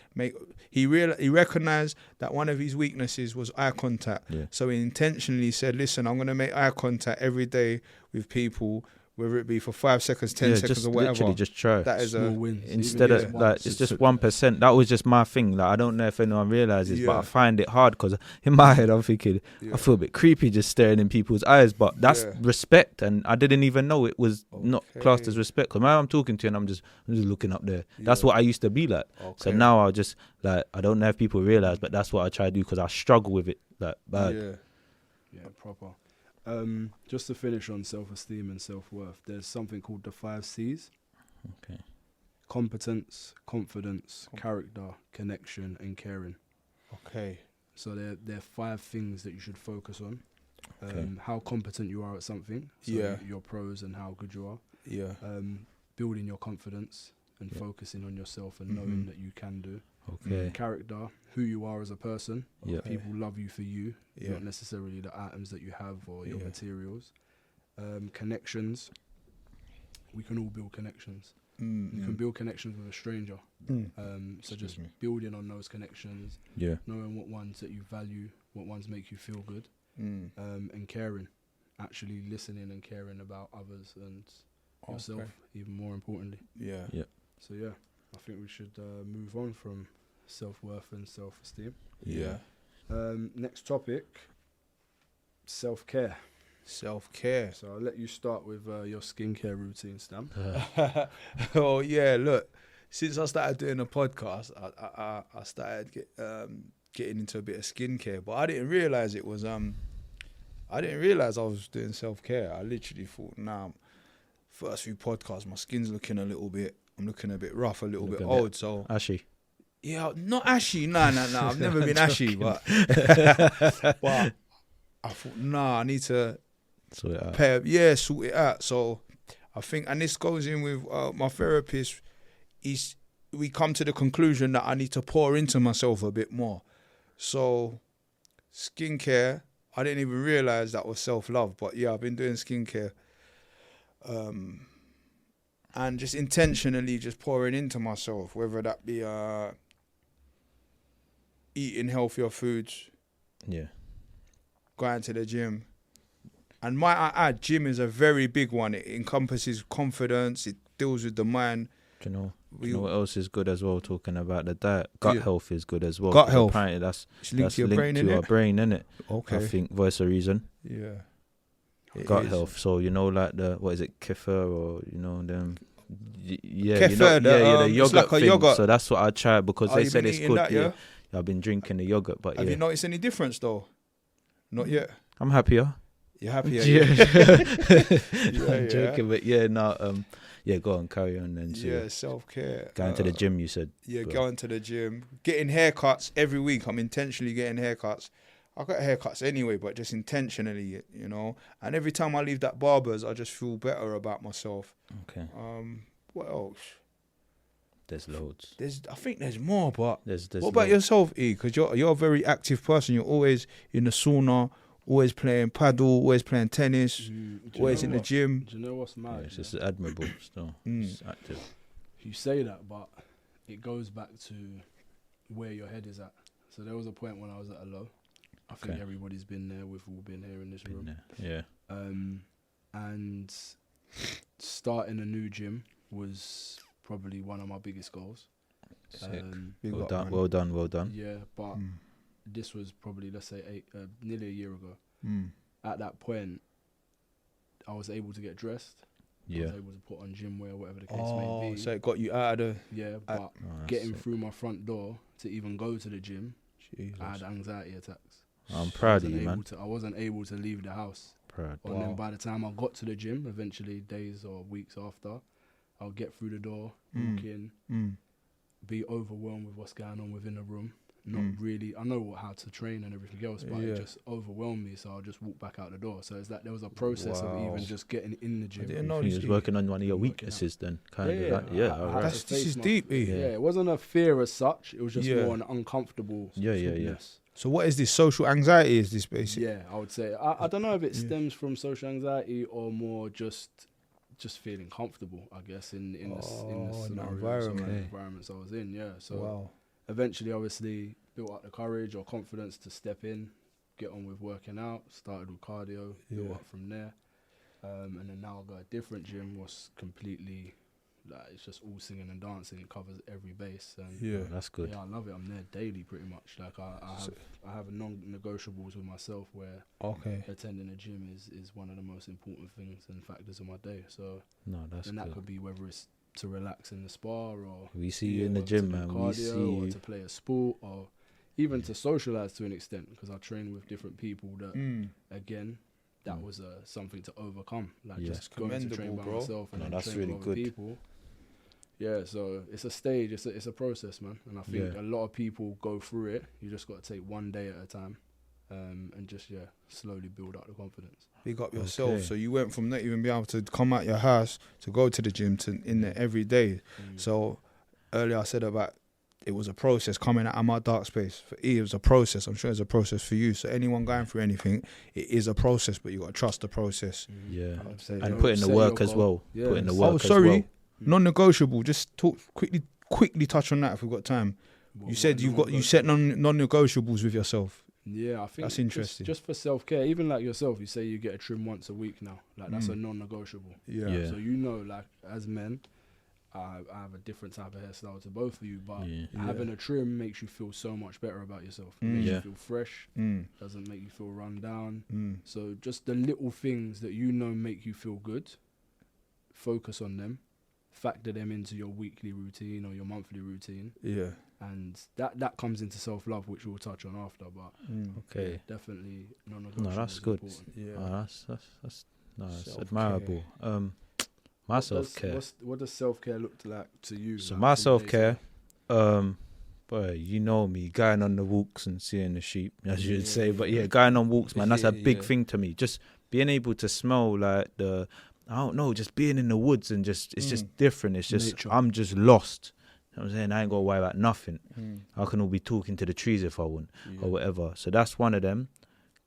he recognized that one of his weaknesses was eye contact. So he intentionally said, listen, I'm going to make eye contact every day with people, whether it be for 5 seconds, 10 seconds or whatever. Literally just try. That is small wins. Instead of like, it's just 1%. That was just my thing. Like, I don't know if anyone realizes, but I find it hard because in my head I'm thinking I feel a bit creepy just staring in people's eyes. But that's respect, and I didn't even know it was not classed as respect. Because now I'm talking to you and I'm just looking up there. That's what I used to be like. So now I just like, I don't know if people realize, but that's what I try to do because I struggle with it like bad. Yeah, proper. Just to finish on self-esteem and self-worth, there's something called the 5 C's. Okay. Competence, confidence, character, connection, and caring. Okay. So they're 5 things that you should focus on. How competent you are at something. So your pros and how good you are. Building your confidence and focusing on yourself and knowing that you can do. Character, who you are as a person. People love you for you, not necessarily the items that you have or your materials. Connections, we can all build connections. You can build connections with a stranger. So just building on those connections, knowing what ones that you value, what ones make you feel good, and caring, actually listening and caring about others and yourself, even more importantly. So I think we should move on from self-worth and self-esteem. Next topic, self-care. Self-care. So I'll let you start with your skincare routine, Stam. Oh yeah, look. Since I started doing a podcast, I started getting into a bit of skincare, but I didn't realize it was I didn't realize I was doing self-care. I literally thought, first few podcasts, my skin's looking I'm looking a bit rough, a little bit old. So ashy. Yeah, not ashy. No. I've never been ashy, but I thought, I need to sort it out. Sort it out. So I think, and this goes in with my therapist. We come to the conclusion that I need to pour into myself a bit more. So skincare, I didn't even realize that was self-love, but I've been doing skincare. And just intentionally just pouring into myself, whether that be eating healthier foods, going to the gym. And might I add, gym is a very big one. It encompasses confidence, it deals with the mind. Do you know what else is good as well, talking about the diet? Gut health is good as well. Gut health. Apparently that's linked to your brain, to our brain, innit? Okay. I think voice of reason. Gut health. So like the, what is it, kefir, or them. Kefir, the yogurt like thing. Yogurt. So that's what I tried because they said it's good. That, I've been drinking the yogurt, but have you noticed any difference though? Not yet. I'm happier. You're happier. I'm joking, but go on, carry on then. So self-care. Going to the gym, you said. Going to the gym. Getting haircuts every week. I'm intentionally getting haircuts. I got haircuts anyway, but just intentionally, And every time I leave that barber's, I just feel better about myself. Okay. What else? There's loads. I think there's more, but there's what about yourself, E? Because you're a very active person. You're always in the sauna, always playing paddle, always playing tennis, always in the gym. Do you know what's mad? It's just admirable still. It's active. You say that, but it goes back to where your head is at. So there was a point when I was at a low. I think everybody's been there. We've all been here in this room. Yeah. And starting a new gym was probably one of my biggest goals. Sick. Well done. Yeah, but this was probably, let's say, nearly a year ago. At that point, I was able to get dressed. I was able to put on gym wear, whatever the case may be. So it got you out of the... Yeah, but getting through my front door to even go to the gym, I had anxiety attacks. I'm proud of you, man. I wasn't able to leave the house. Proud. And then by the time I got to the gym, eventually days or weeks after, I'll get through the door, walk in, be overwhelmed with what's going on within the room. Not really. I know how to train and everything else, but it just overwhelmed me. So I'll just walk back out the door. So it's that there was a process of even just getting in the gym. I didn't know you was working on one of your weaknesses then, kind of. This is deep. Yeah, it wasn't a fear as such. It was just more an uncomfortable. Yeah. So what is this? Social anxiety? Is this basically? Yeah, I would say. I don't know if it stems from social anxiety or more just feeling comfortable, I guess, in the environments I was in. Yeah. So eventually, obviously, built up the courage or confidence to step in, get on with working out. Started with cardio, built up from there, and then now I got a different gym. Was completely it's just all singing and dancing. It covers every base. And that's good. Yeah, I love it. I'm there daily, pretty much. Like I have non-negotiables with myself where attending a gym is one of the most important things and factors of my day. So that could be whether it's to relax in the spa or we see you in the gym, man. Cardio, we see you. Or to play a sport or even to socialize to an extent, because I train with different people that again. That was something to overcome, like just going to train by myself and then train with other people. Yeah, so it's a stage, it's a process, man. And I think a lot of people go through it. You just got to take one day at a time, and just slowly build up the confidence. Big up yourself. Okay. So you went from not even being able to come out your house to go to the gym to in there every day. So earlier I said about it was a process coming out of my dark space. For E, it was a process. I'm sure it's a process for you. So anyone going through anything, it is a process, but you got to trust the process. Yeah, and put in the work as well. Yeah. Put in the work as well. Non-negotiable. Just quickly touch on that if we've got time. You said you set non-negotiables with yourself. Yeah, I think that's interesting. Just for self-care, even like yourself, you say you get a trim once a week now. Like that's a non-negotiable. Yeah. So you know, like as men, I have a different type of hairstyle to both of you, but having a trim makes you feel so much better about yourself. It makes you feel fresh, doesn't make you feel run down. So just the little things that you know make you feel good, focus on them, factor them into your weekly routine or your monthly routine. Yeah. And that comes into self-love, which we'll touch on after, but definitely non-negotiable. No, that's good. Important. Yeah. That's admirable. My self-care. What does self-care look like to you? So like my self-care, boy, you know me, going on the walks and seeing the sheep, as you'd say. But going on walks, man, that's a big thing to me. Just being able to smell like I don't know, just being in the woods and it's just different. It's just, nature. I'm just lost. You know what I'm saying? I ain't got to worry about nothing. I can all be talking to the trees if I want or whatever. So that's one of them.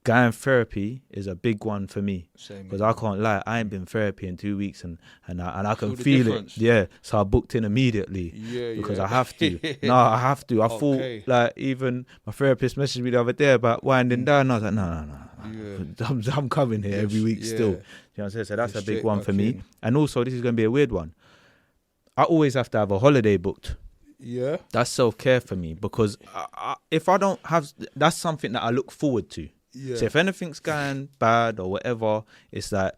Going therapy is a big one for me because I can't lie. I ain't been therapy in 2 weeks and I can feel it. Yeah, so I booked in immediately because I have to. No, I have to. I thought like even my therapist messaged me the other day about winding down. I was like, no. I'm coming here every week still. You know what I'm saying? So that's a big one for me. And also, this is going to be a weird one. I always have to have a holiday booked. Yeah, that's self-care for me because if I don't have, that's something that I look forward to. Yeah. So if anything's going bad or whatever, it's like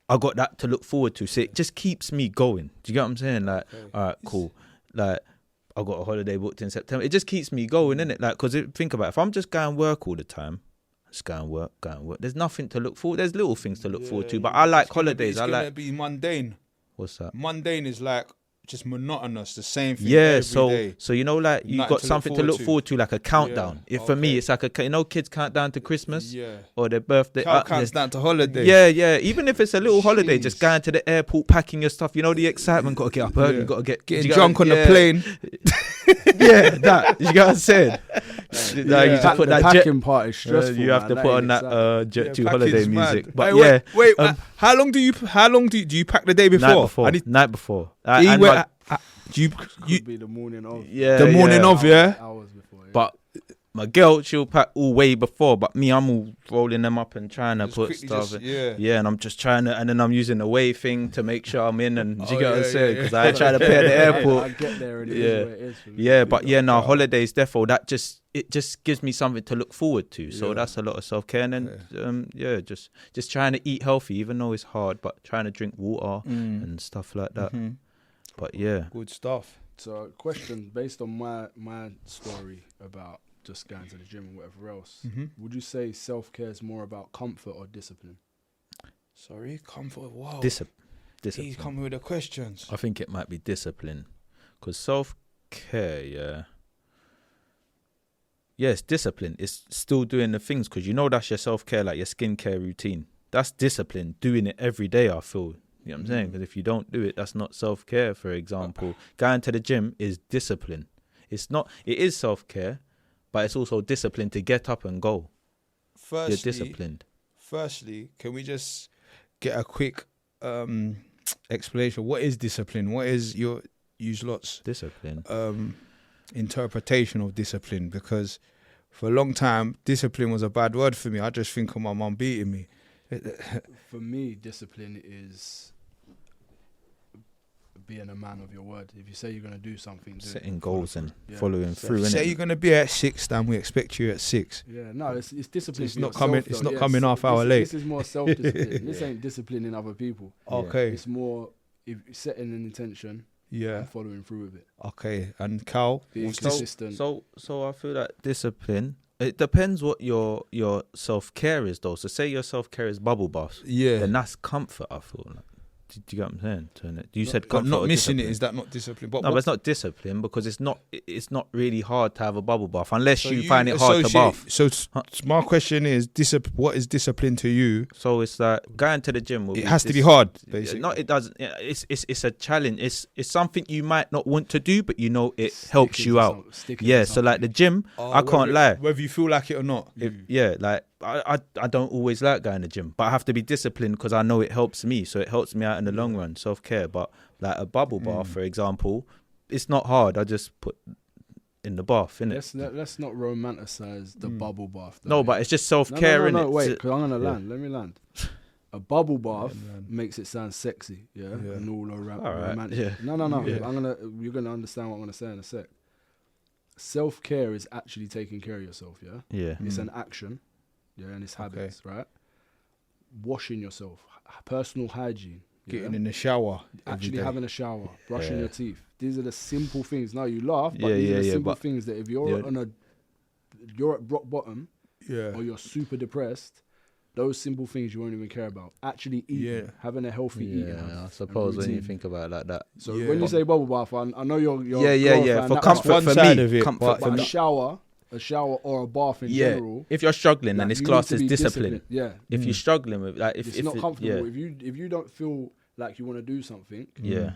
I got that to look forward to. So it just keeps me going. Do you get what I'm saying? Like, all right, cool. Like, I got a holiday booked in September. It just keeps me going, innit? Like, because think about it. If I'm just going work all the time, just going work. There's nothing to look forward. There's little things to look forward to. But I like holidays. It's gonna be mundane. What's that? Mundane is like just monotonous, the same thing every day. So you know, like you got something to look forward to, like a countdown. For me, it's like kids count down to Christmas or their birthday. Counts down to holiday. Yeah. Even if it's a little holiday, just going to the airport, packing your stuff. You know, the excitement. Got to get up early. Got to getting drunk on the plane. That you get what I'm saying. You just put that packing part is stressful. You have to put on that Jet 2 holiday music. But wait. How long do you pack the day before? Night before. You be the morning of. The morning of, Hours before. my girl, she'll pack all way before, but me, I'm all rolling them up and trying to Just put quickly stuff. just- yeah. Yeah, and I'm just trying to, and then I'm using the way thing to make sure I'm in, and do you Oh, get what I'm yeah, saying? yeah, Because yeah. I try to pay at the I airport. get there and it Yeah. is where it is for me. Yeah, but yeah, no, Wow. holidays, therefore, it just gives me something to look forward to. So Yeah. that's a lot of self-care. And then, just trying to eat healthy, even though it's hard, but trying to drink water and stuff like that. Mhm. But yeah. Good stuff. So, question based on my story about just going to the gym and whatever else. Mhm. Would you say self-care is more about comfort or discipline? Sorry, comfort. Wow. Discipline. He's coming with the questions. I think it might be discipline. Because self-care, yeah, it's discipline. It's still doing the things because you know that's your self-care, like your skincare routine. That's discipline, doing it every day, I feel. You know what I'm saying? Because if you don't do it, that's not self-care, for example. Going to the gym is discipline. It is self-care, but it's also discipline to get up and go. You're disciplined. Firstly, can we just get a quick explanation? What is discipline? What is your lot's Discipline. interpretation of discipline? Because for a long time, discipline was a bad word for me. I just think of my mum beating me. For me, discipline is being a man of your word. If you say you're going to do something, do Setting it. goals and Yeah. following through. Say innit? you're gonna be at 6, then we expect you at 6. Yeah, no, it's discipline. It's for not yourself, coming- though. it's not Yeah, coming half hour this, late. This is more self-discipline. This ain't disciplining other people. Okay. It's more if setting an intention Yeah. and following through with it. Okay. And Cal, Being what's this? consistent. So I feel that discipline. It depends what your self-care is, though. So say your self-care is bubble baths, Yeah. then that's comfort. I feel like. Do you get what I'm saying? You said But comfort. not or missing discipline. it, is that not discipline? But No, but it's not discipline because it's not really hard to have a bubble bath unless you find it hard to bath. So my question is, what is discipline to you? So it's like going to the gym. It has to be hard, basically. No, it doesn't. It's a challenge. It's something you might not want to do, but you know it helps you out. Yeah. So like the gym, I can't lie. Whether you feel like it or not. Like I don't always like going to the gym, but I have to be disciplined because I know it helps me. So it helps me out in the long run, self-care. But like a bubble bath, for example, it's not hard. I just put in the bath, innit? Let's not romanticize the bubble bath. Though, No, but it's just self-care, no, innit? wait, because I'm gonna land. Let me land. A bubble bath makes it sound sexy, and all romantic. yeah. No. You're gonna understand what I'm gonna say in a sec. Self-care is actually taking care of yourself. Yeah. It's an action. And it's habits, right? Washing yourself, personal hygiene, Getting in the shower. actually having a shower, brushing Yeah. your teeth. These are the simple things. Now you laugh, but Yeah, these are the yeah, simple but- things that if you're you're at rock bottom Yeah. or you're super depressed, those simple things you won't even care about. Actually eating, having a healthy eating habit. I suppose when you routine. think about it like that. So Yeah. when you say bubble bath, I know you're Yeah. glorifying For that comfort, one for side me, of it, comfort but for a me. shower or a bath in general. If you're struggling, then like, it's you classed need as to be discipline. disciplined. Yeah. If you're struggling with like, if It's not comfortable. yeah, If you don't feel like you want to do something, yeah,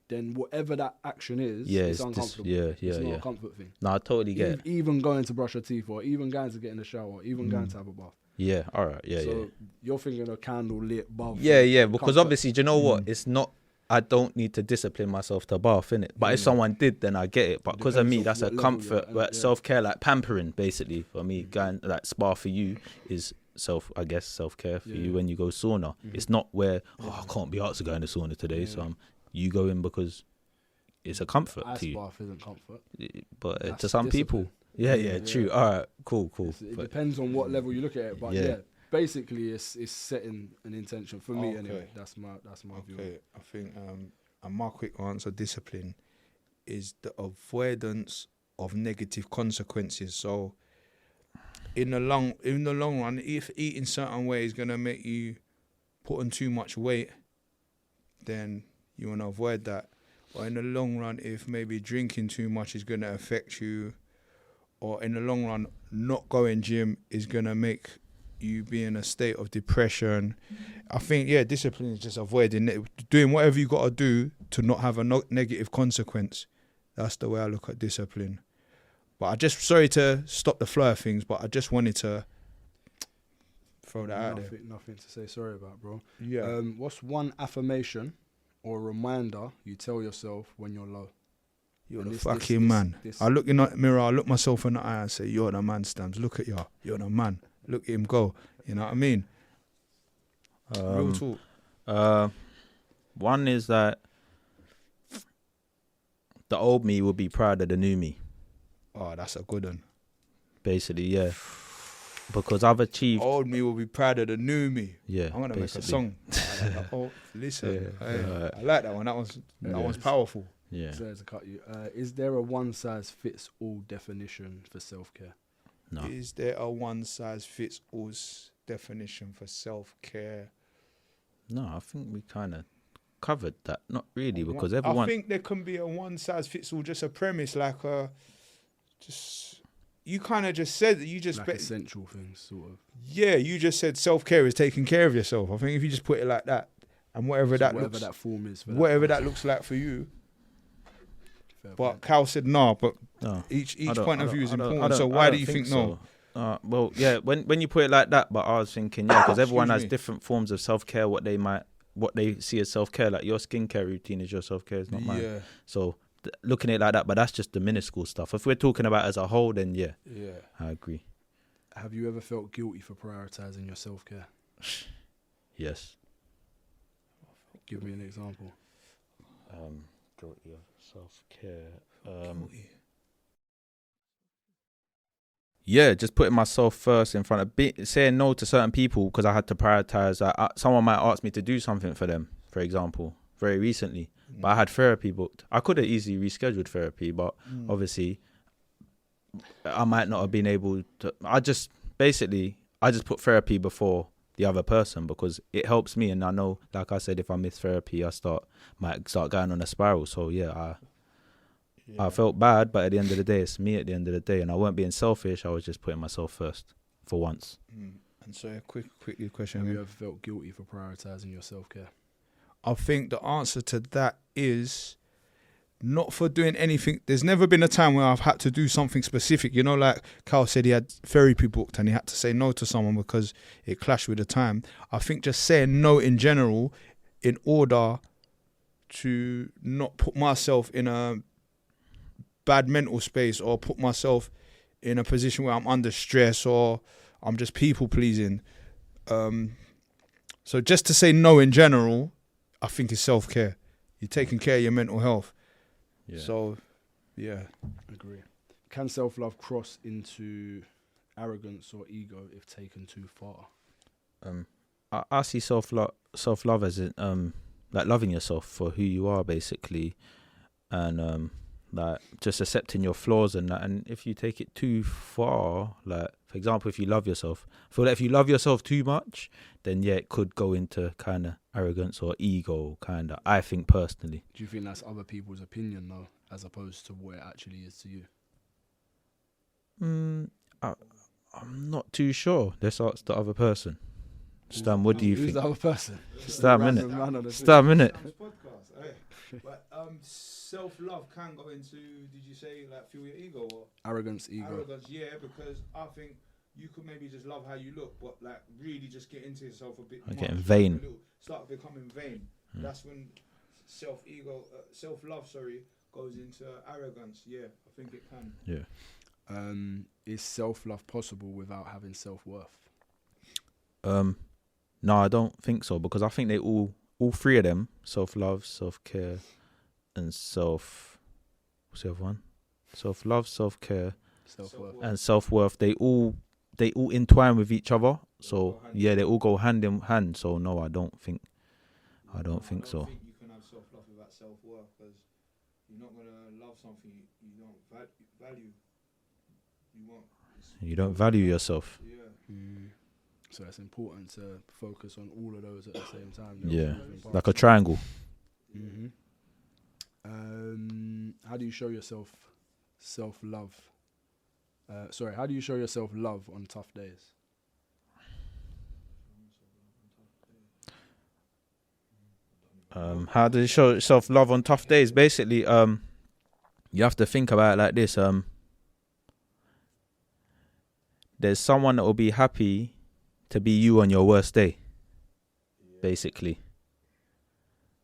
then whatever that action is, yeah, it's uncomfortable. It's not a comfort thing. No, I totally get it. Even going to brush your teeth, or even going to get in the shower, even going to have a bath. Yeah, all right, yeah, So you're thinking a candle lit bath. yeah. Because comfort. obviously, do you know what? It's not. I don't need to discipline myself to bath, innit? But if someone did, then I get it. But because of Depends me, on that's a what level comfort, you're at, but self-care, like pampering, basically. For me, going like spa for you is self-care for you when you go sauna. It's not where I can't be asked to go in the sauna today, so you go in because it's a comfort Ice to you. bath isn't comfort. But That's to some discipline. people, yeah, true. All right, cool. It But depends on what level you look at it, but Yeah. basically it's setting an intention for me Okay. anyway. That's my view. Okay, I think and my quick answer, discipline, is the avoidance of negative consequences. So in the long run, if eating certain way is gonna make you put on too much weight, then you wanna avoid that. Or in the long run, if maybe drinking too much is gonna affect you, or in the long run, not going gym is gonna make you be in a state of depression. I think discipline is just avoiding it, doing whatever you got to do to not have a negative consequence. That's the way I look at discipline. But I just, sorry to stop the flow of things, but I just wanted to throw that out there. Nothing to say sorry about, bro. Yeah. What's one affirmation or reminder you tell yourself when you're low? You're And the this- fucking this- man. this- I look in the mirror, I look myself in the eye and say, you're the man, Stams. Look at you. You're the man. Look at him go. You know what I mean? Real talk. One is that the old me will be proud of the new me. Oh, that's a good one. Basically, yeah. Because I've achieved. Old me will be proud of the new me. Yeah. I'm gonna make a song. Oh, listen, Yeah. I like that one. That one's powerful. Yeah. Sorry to cut you. Is there a one-size-fits-all definition for self-care? No. Is there a one-size-fits-all definition for self-care? No, I think we kind of covered that. Not really, because I everyone. think there can be a one-size-fits-all, just a premise, like just you kind of just said that you just Like essential things, sort of. yeah, you just said self-care is taking care of yourself. I think if you just put it like that, and whatever that form is, for whatever person. that looks like for you. Fair But point. Cal said no. But No. each I don't- point I of view is don't- I don't- important. I So don't- why I do don't you think no? so. Well, yeah. When you put it like that, but I was thinking, yeah, because everyone Excuse has me. different forms of self care. What they see as self care, like your skincare routine is your self care, is not mine. Yeah, So looking at it like that, but that's just the minuscule stuff. If we're talking about as a whole, then yeah, yeah. I agree. Have you ever felt guilty for prioritizing your self-care? Yes. Give me an example. Guilty of self care. Yeah, just putting myself first in front of saying no to certain people because I had to prioritize. Someone might ask me to do something for them, for example, very recently, but I had therapy booked. I could have easily rescheduled therapy, but obviously I might not have been able to. I just put therapy before the other person because it helps me, and I know, like I said, if I miss therapy, might start going on a spiral. So yeah, I felt bad, but at the end of the day, it's me at the end of the day, and I weren't being selfish. I was just putting myself first for once. And so quickly question. Have you ever felt guilty for prioritizing your self-care? I think the answer to that is not for doing anything. There's never been a time where I've had to do something specific. You know, like Kal said, he had therapy booked and he had to say no to someone because it clashed with the time. I think just saying no in general, in order to not put myself in a bad mental space or put myself in a position where I'm under stress or I'm just people pleasing. So just to say no in general, I think is self-care. You're taking care of your mental health. Yeah. So, yeah. Agree. Can self-love cross into arrogance or ego if taken too far? I see self-love as like loving yourself for who you are, basically, and like just accepting your flaws and that. And if you take it too far, like for example, if you love yourself, I feel like if you love yourself too much, then yeah, it could go into kind of arrogance or ego, kind of. I think personally. Do you think that's other people's opinion though, as opposed to what it actually is to you? I'm not too sure. Let's ask the other person. Stam, what do you Who's think? the other person? Stam, Random innit? man on the Stam, innit? But self-love can go into, did you say, like, feel your ego or Arrogance, ego. arrogance? Yeah, because I think you could maybe just love how you look, but like really just get into yourself a bit. Like getting much, vain. Start becoming vain. That's when self-love, goes into arrogance. Yeah, I think it can. Yeah. Is self-love possible without having self-worth? No, I don't think so, because I think they all three of them, self-love, self-care, and what's the other one? Self-love, self-care, Self-worth. and self-worth, they all entwine with each other. So yeah, they all go hand in hand. So no, I don't think so. I don't think you can have self-love without self-worth, because you're not gonna love something you don't value. You don't value yourself. Yeah. So it's important to focus on all of those at the same time. Yeah, like a triangle. Mm-hmm. How do you show yourself self-love? How do you show yourself love on tough days? How do you show yourself love on tough days? Basically, you have to think about it like this. There's someone that will be happy to be you on your worst day, basically.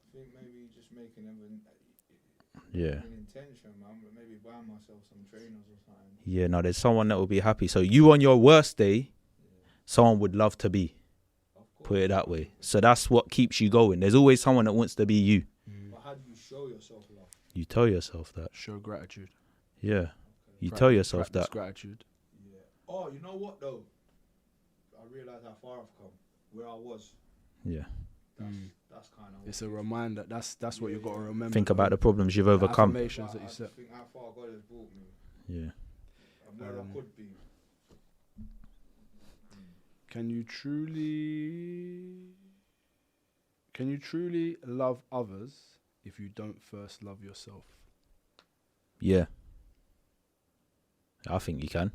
I think maybe just making them Yeah. an intention, man. Yeah, no, there's someone that will be happy. So you on your worst day, someone would love to be. Put it that way. So that's what keeps you going. There's always someone that wants to be you. But how do you show yourself love? You tell yourself that. Show gratitude. Yeah. You tell yourself Practice that. gratitude. Yeah. Oh, you know what though? I realised how far I've come. Where I was. Yeah. That's kind of. It's a reminder. That's what you've got to remember. Think about the problems you've overcome. Affirmations that you set. Think how far God has brought me. Yeah. And where I could be. Can you truly love others if you don't first love yourself? Yeah. I think you can.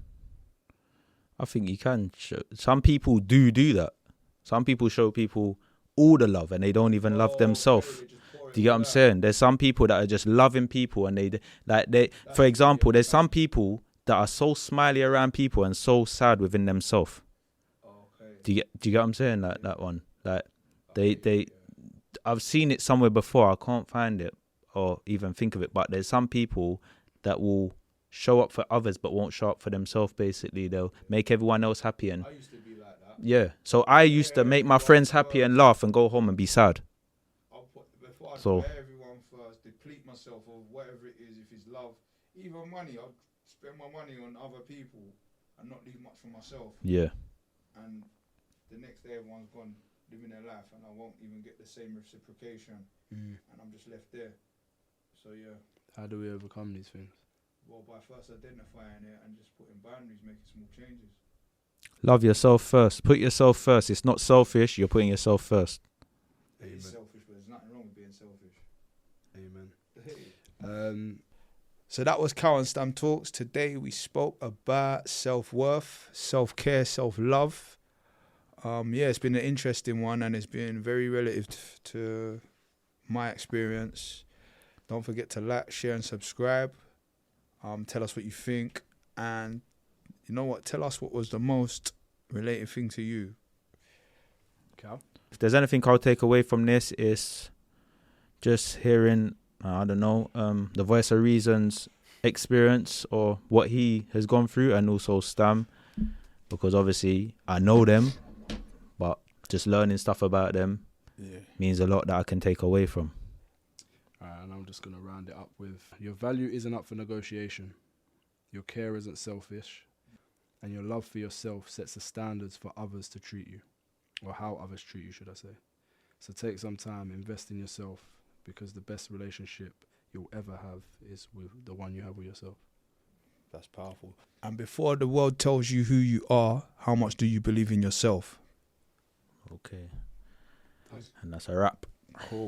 Some people do that. Some people show people all the love and they don't even love themselves. Do you get what I'm saying? There's some people that are just loving people and for example, there's some people that are so smiley around people and so sad within themselves. Do you get what I'm saying? Like that one. Like I've seen it somewhere before. I can't find it or even think of it. But there's some people that will show up for others but won't show up for themselves. Basically, they'll make everyone else happy. And I used to be like that. yeah, so I used to make my friends happy and laugh and go home and be sad. Before I So- put everyone first, deplete myself of whatever it is. If it's love, even money, I'd spend my money on other people and not leave much for myself. Yeah, And the next day, everyone's gone living their life, and I won't even get the same reciprocation, and I'm just left there. So yeah, How do we overcome these things? well, by first identifying it and just putting boundaries, making small changes. love yourself first. Put yourself first. It's not selfish. You're putting yourself first. It is selfish, but there's nothing wrong with being selfish. Amen. So that was Kal and Stam Talks. Today we spoke about self-worth, self-care, self-love. Yeah, it's been an interesting one and it's been very relative to my experience. Don't forget to like, share and subscribe. Tell us what you think. And you know what? Tell us what was the most related thing to you. Cal? If there's anything I'll take away from this, is just hearing, I don't know, the Voice of Reason's experience or what he has gone through, and also Stam, because obviously I know them, but just learning stuff about them means a lot that I can take away from. Alright, and I'm just going to round it up with, your value isn't up for negotiation. Your care isn't selfish. And your love for yourself sets the standards for others to treat you. Or how others treat you, should I say. So take some time, invest in yourself, because the best relationship you'll ever have is with the one you have with yourself. That's powerful. And before the world tells you who you are, how much do you believe in yourself? Okay. And that's a wrap. Cool.